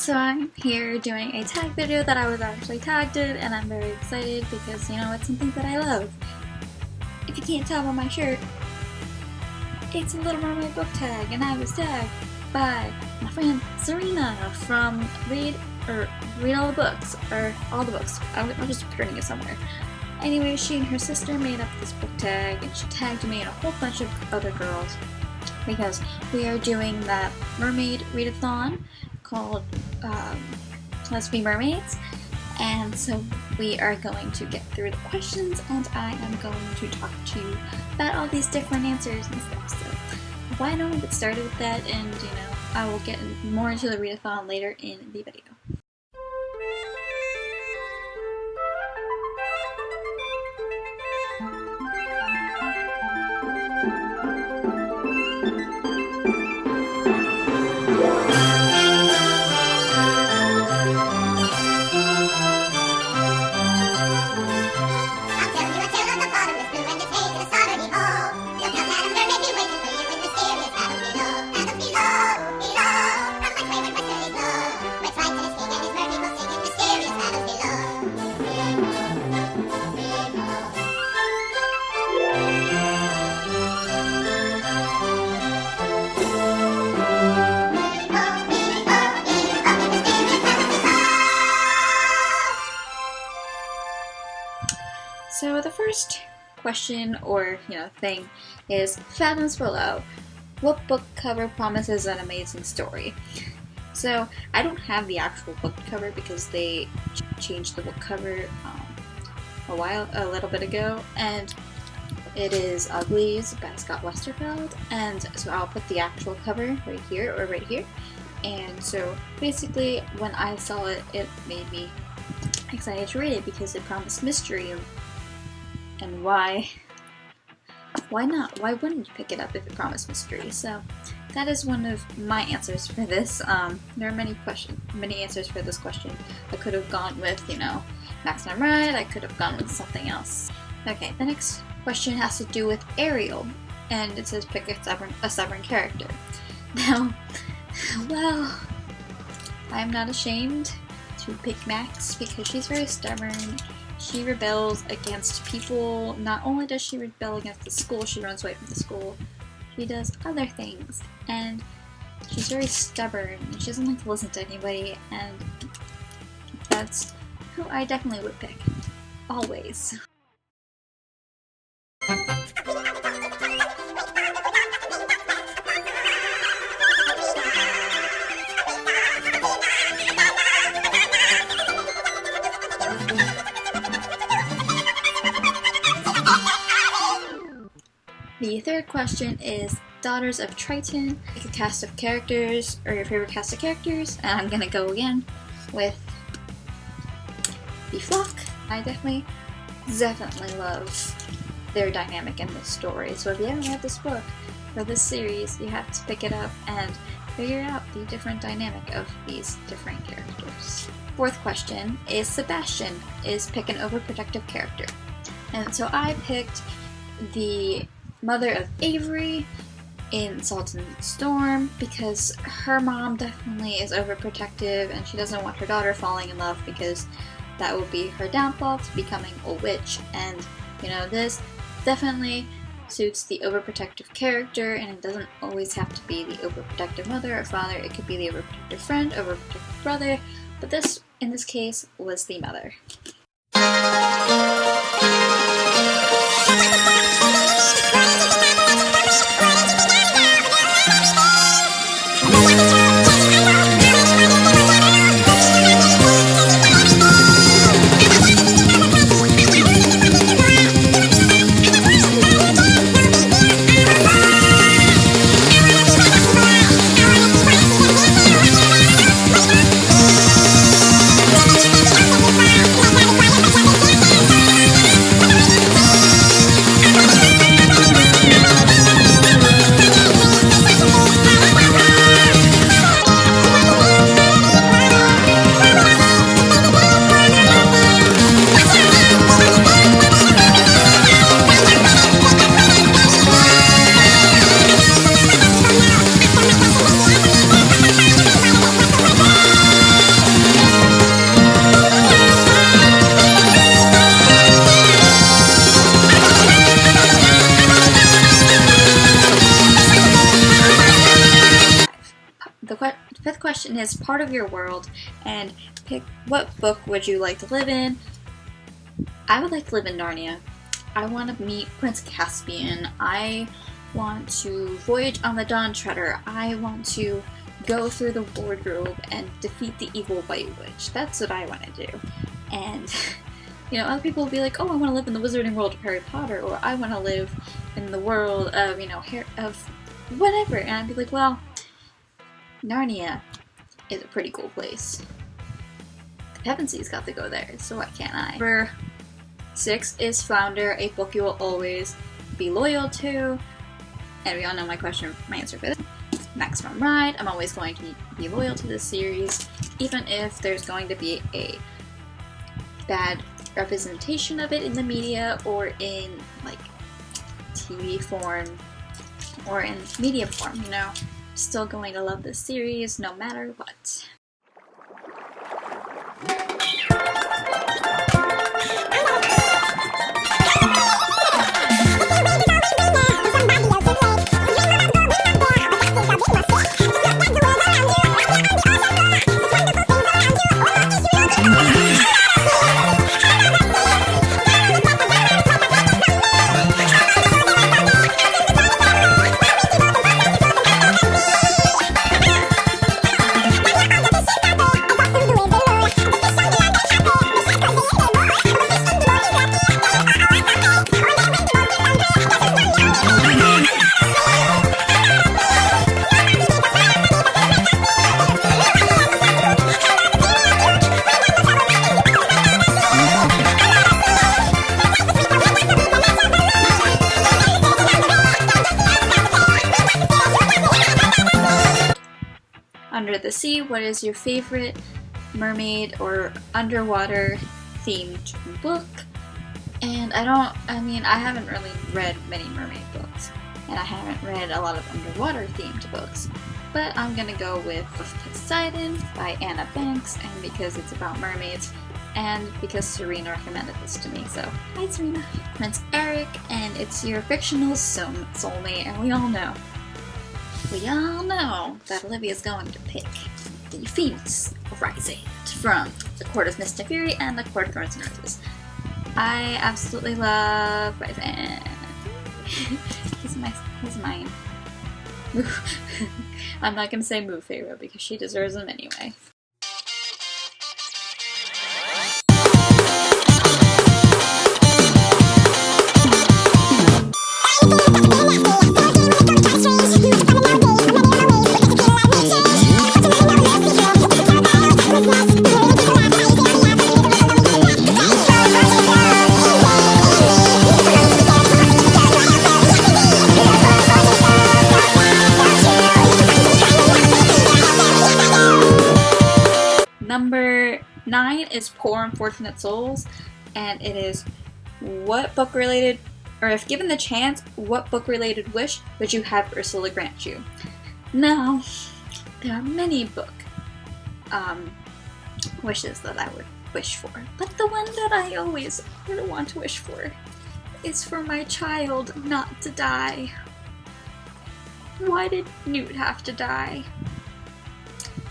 So I'm here doing a tag video that I was actually tagged in, and I'm very excited because, you know, it's something that I love. If you can't tell by my shirt, it's a Little Mermaid book tag, and I was tagged by my friend Serena from Read All the Books, or All the Books. I'll just put her name somewhere. Anyway, she and her sister made up this book tag, and she tagged me and a whole bunch of other girls because we are doing that Mermaid readathon called Let's Be Mermaids, and so we are going to get through the questions, and I am going to talk to you about all these different answers and stuff. So why don't we get started with that, and you know, I will get more into the readathon later in the video. So the first question, or thing, is Fathoms Below. What book cover promises an amazing story? So I don't have the actual book cover because they changed the book cover a little bit ago, and it is Uglies by Scott Westerfeld, and so I'll put the actual cover right here or right here. And so basically when I saw it, it made me excited to read it because it promised mystery. And why not? Why wouldn't you pick it up if it promised mystery? So that is one of my answers for this. There are many answers for this question. I could have gone with, Max and Ride. I could have gone with something else. Okay, the next question has to do with Ariel, and it says pick a stubborn character. Now, well, I'm not ashamed to pick Max because she's very stubborn. She rebels against people. Not only does she rebel against the school, she runs away from the school. She does other things, and she's very stubborn. She doesn't like to listen to anybody, and that's who I definitely would pick. Always. The third question is Daughters of Triton. Pick a cast of characters, or your favorite cast of characters, and I'm gonna go again with the Flock. I definitely love their dynamic in this story. So if you haven't read this book or this series, you have to pick it up and figure out the different dynamic of these different characters. Fourth question is Sebastian. Is pick an overprotective character. And so I picked the mother of Avery in Salt and Storm because her mom definitely is overprotective and she doesn't want her daughter falling in love because that would be her downfall to becoming a witch. And this definitely suits the overprotective character, and it doesn't always have to be the overprotective mother or father. It could be the overprotective friend, overprotective brother, but this in this case was the mother. question is part of your world, and pick what book would you like to live in. I would like to live in Narnia. I want to meet Prince Caspian. I want to voyage on the Dawn Treader. I want to go through the wardrobe and defeat the evil White Witch. That's what I want to do. And, other people will be like, oh, I want to live in the wizarding world of Harry Potter, or I want to live in the world of, of whatever. And I'd be like, well, Narnia is a pretty cool place. Pevensy's got to go there, so why can't I? Number 6 is Flounder, a book you will always be loyal to. And we all know my answer for this. Maximum Ride, I'm always going to be loyal to this series, even if there's going to be a bad representation of it in the media or in TV form or in media form, Still going to love this series no matter what. Under the Sea, what is your favorite mermaid or underwater themed book? And I haven't really read many mermaid books, and I haven't read a lot of underwater themed books, but I'm gonna go with Poseidon by Anna Banks, and because it's about mermaids, and because Serena recommended this to me, so hi Serena. Prince Eric, and it's your fictional soulmate, and we all know that Olivia's going to pick the Phoenix Rising from the Court of Mist and Fury and the Court of Thorns and Roses. I absolutely love Rising. He's mine. I'm not gonna say Moo Pharaoh because she deserves him anyway. Number 9 is Poor Unfortunate Souls, and it is what book related, or if given the chance, what book related wish would you have Ursula grant you? Now, there are many book wishes that I would wish for, but the one that I always would want to wish for is for my child not to die. Why did Newt have to die?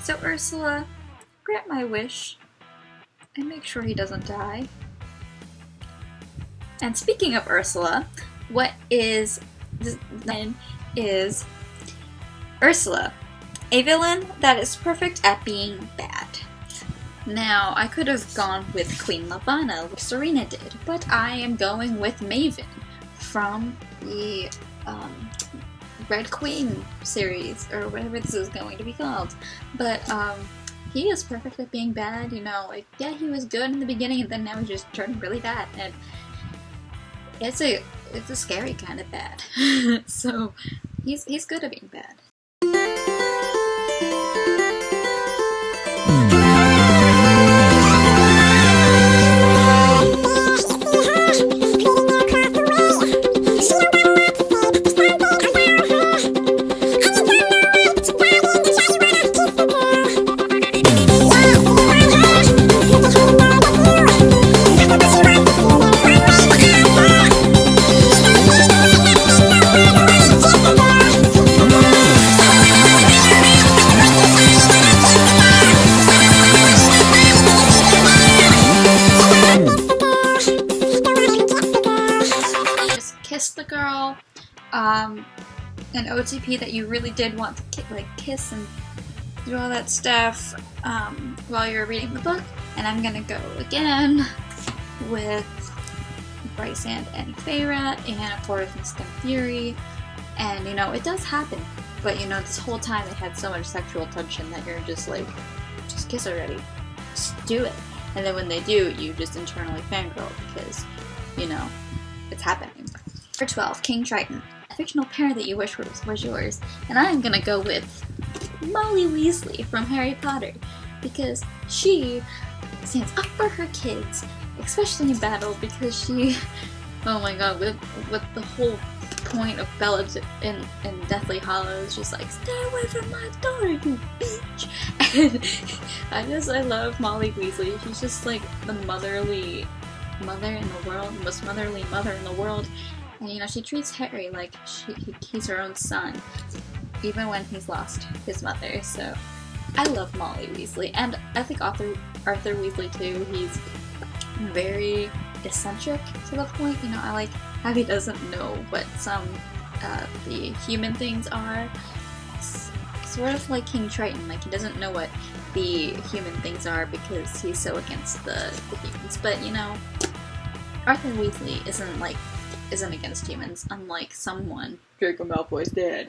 So Ursula, grant my wish and make sure he doesn't die. And speaking of Ursula, what is Ursula, a villain that is perfect at being bad. Now, I could have gone with Queen Lavanna, like Serena did, but I am going with Maven from the Red Queen series, or whatever this is going to be called. But he is perfect at being bad, yeah, he was good in the beginning, and then now he just turned really bad, and it's a scary kind of bad. So he's good at being bad. an OTP that you really did want to kiss and do all that stuff while you're reading the book. And I'm gonna go again with Bryce and Feyre, and of course Instant Fury. And you know, it does happen, but you know, this whole time it had so much sexual tension that you're just like, just kiss already, just do it. And then when they do, you just internally fangirl because, you know, it's happening. Number 12, King Triton, a fictional parent that you wish was yours. And I'm gonna go with Molly Weasley from Harry Potter, because she stands up for her kids, especially in battle, because she, oh my god, with the whole point of Bella in Deathly Hallows, she's like, stay away from my daughter, you bitch. And I love Molly Weasley. She's just like the motherly mother in the world, the most motherly mother in the world. And you know, she treats Harry like he's her own son, even when he's lost his mother. So I love Molly Weasley, and I think Arthur Weasley too. He's very eccentric to the point. You know, I like how he doesn't know what some the human things are. Sort of like King Triton, like he doesn't know what the human things are because he's so against the humans. But you know, Arthur Weasley isn't against humans, unlike someone, Draco Malfoy's dad.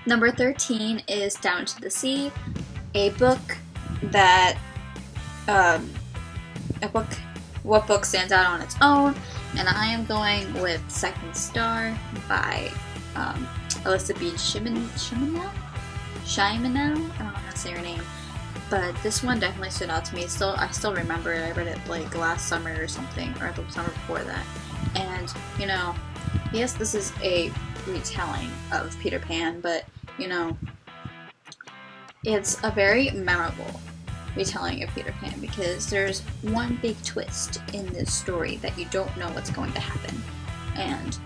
Number 13 is Down to the Sea, a book that, what book stands out on its own, and I am going with Second Star by Alyssa B. Shimanel? I don't know how to say her name, but this one definitely stood out to me. I still remember it. I read it like last summer or something, or the summer before that. And, you know, yes, this is a retelling of Peter Pan, but, you know, it's a very memorable retelling of Peter Pan because there's one big twist in this story that you don't know what's going to happen. And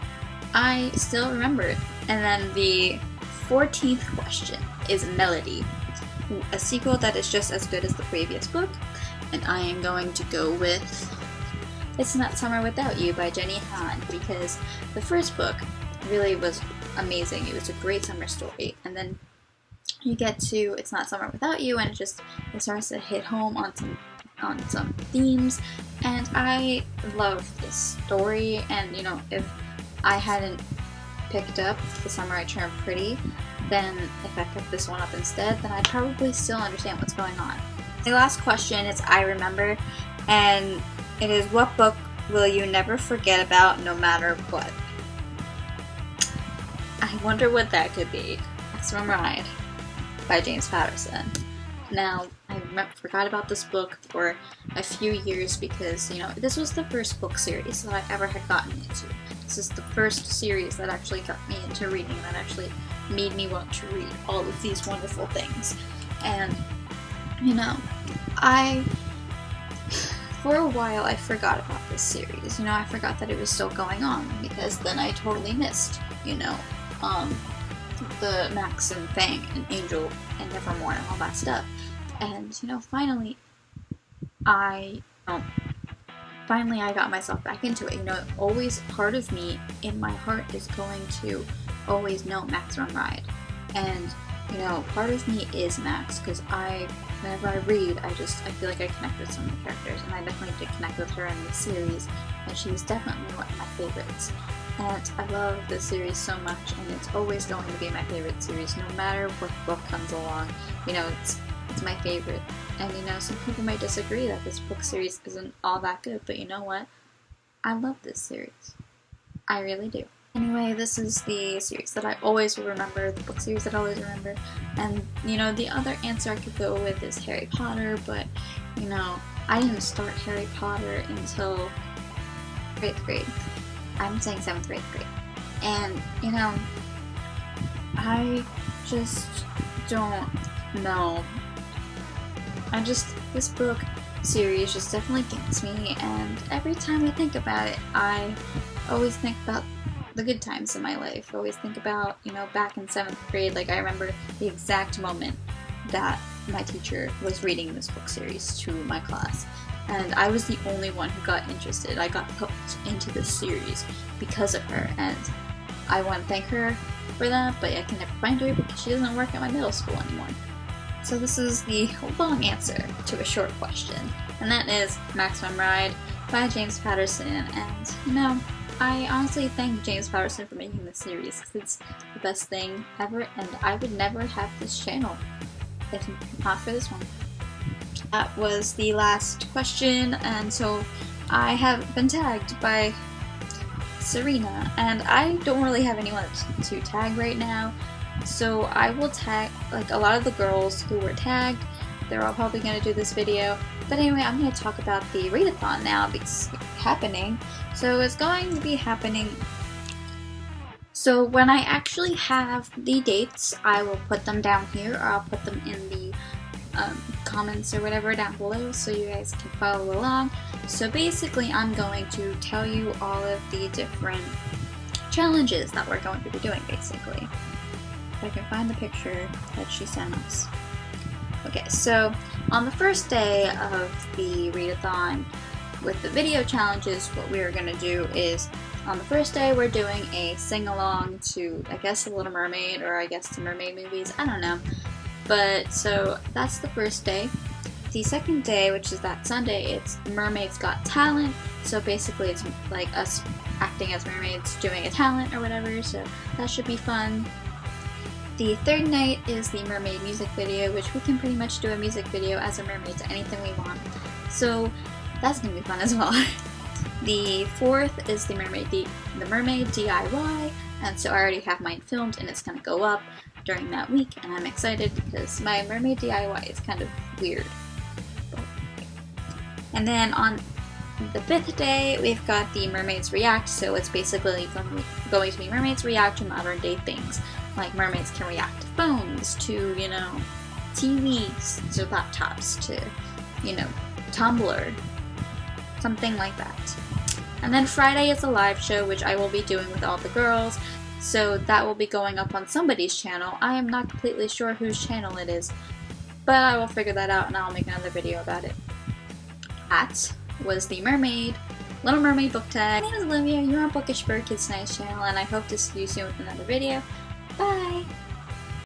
I still remember it. And then the 14th question is Melody, a sequel that is just as good as the previous book, and I am going to go with It's Not Summer Without You by Jenny Han, because the first book really was amazing. It was a great summer story, and then you get to It's Not Summer Without You, and it starts to hit home on some themes, and I love this story. And you know, if I hadn't picked up The Summer I Turned Pretty, then if I picked this one up instead, then I'd probably still understand what's going on. The last question is I Remember, and it is, what book will you never forget about no matter what? I wonder what that could be. Maximum Ride by James Patterson. Now, I forgot about this book for a few years because, you know, this was the first book series that I ever had gotten into. This is the first series that actually got me into reading, that actually made me want to read all of these wonderful things. And, you know, for a while I forgot about this series. You know, I forgot that it was still going on because then I totally missed, you know, the Max and Fang and Angel and Nevermore and all that stuff. And, you know, finally I got myself back into it. You know, always part of me in my heart is going to always know Max from Ride. And, you know, part of me is Max because whenever I read, I feel like I connect with some of the characters, and I definitely did connect with her in this series, and she was definitely one of my favorites. And I love this series so much, and it's always going to be my favorite series, no matter what book comes along. You know, it's my favorite. And, you know, some people might disagree that this book series isn't all that good, but you know what? I love this series. I really do. Anyway, this is the series that I always will remember, the book series that I always remember. And, you know, the other answer I could go with is Harry Potter, but, you know, I didn't start Harry Potter until 8th grade. I'm saying 7th or 8th grade. And, you know, I just don't know. This book series just definitely gets me, and every time I think about it, I always think about the good times in my life. I always think about, you know, back in 7th grade, like I remember the exact moment that my teacher was reading this book series to my class, and I was the only one who got interested. I got hooked into this series because of her, and I want to thank her for that, but I can never find her because she doesn't work at my middle school anymore. So this is the long answer to a short question, and that is Max from Ride by James Patterson. And, you know, I honestly thank James Patterson for making this series because it's the best thing ever, and I would never have this channel if not for this one. That was the last question, and so I have been tagged by Serena, and I don't really have anyone to tag right now. So I will tag, like, a lot of the girls who were tagged. They're all probably going to do this video. But anyway, I'm going to talk about the readathon now because it's happening. So it's going to be happening. So when I actually have the dates, I will put them down here, or I'll put them in the comments or whatever down below so you guys can follow along. So basically, I'm going to tell you all of the different challenges that we're going to be doing, basically. I can find the picture that she sent us. Okay, so on the first day of the readathon with the video challenges, what we are going to do is, on the first day we're doing a sing-along to, I guess, The Little Mermaid, or I guess the Mermaid movies, I don't know. But, so that's the first day. The second day, which is that Sunday, it's Mermaid's Got Talent, so basically it's like us acting as mermaids doing a talent or whatever, so that should be fun. The third night is the Mermaid music video, which we can pretty much do a music video as a mermaid to anything we want. So that's going to be fun as well. The fourth is the Mermaid DIY, and so I already have mine filmed and it's going to go up during that week, and I'm excited because my Mermaid DIY is kind of weird. And then on the fifth day, we've got the Mermaids React, so it's basically going to be Mermaids React to modern day things. Like mermaids can react to phones, to, you know, TVs, to laptops, to, you know, Tumblr, something like that. And then Friday is a live show, which I will be doing with all the girls, so that will be going up on somebody's channel. I am not completely sure whose channel it is, but I will figure that out and I'll make another video about it. That was the Little Mermaid book tag. My name is Olivia, you're on Bookish Bird Kids Nice channel, and I hope to see you soon with another video. Bye!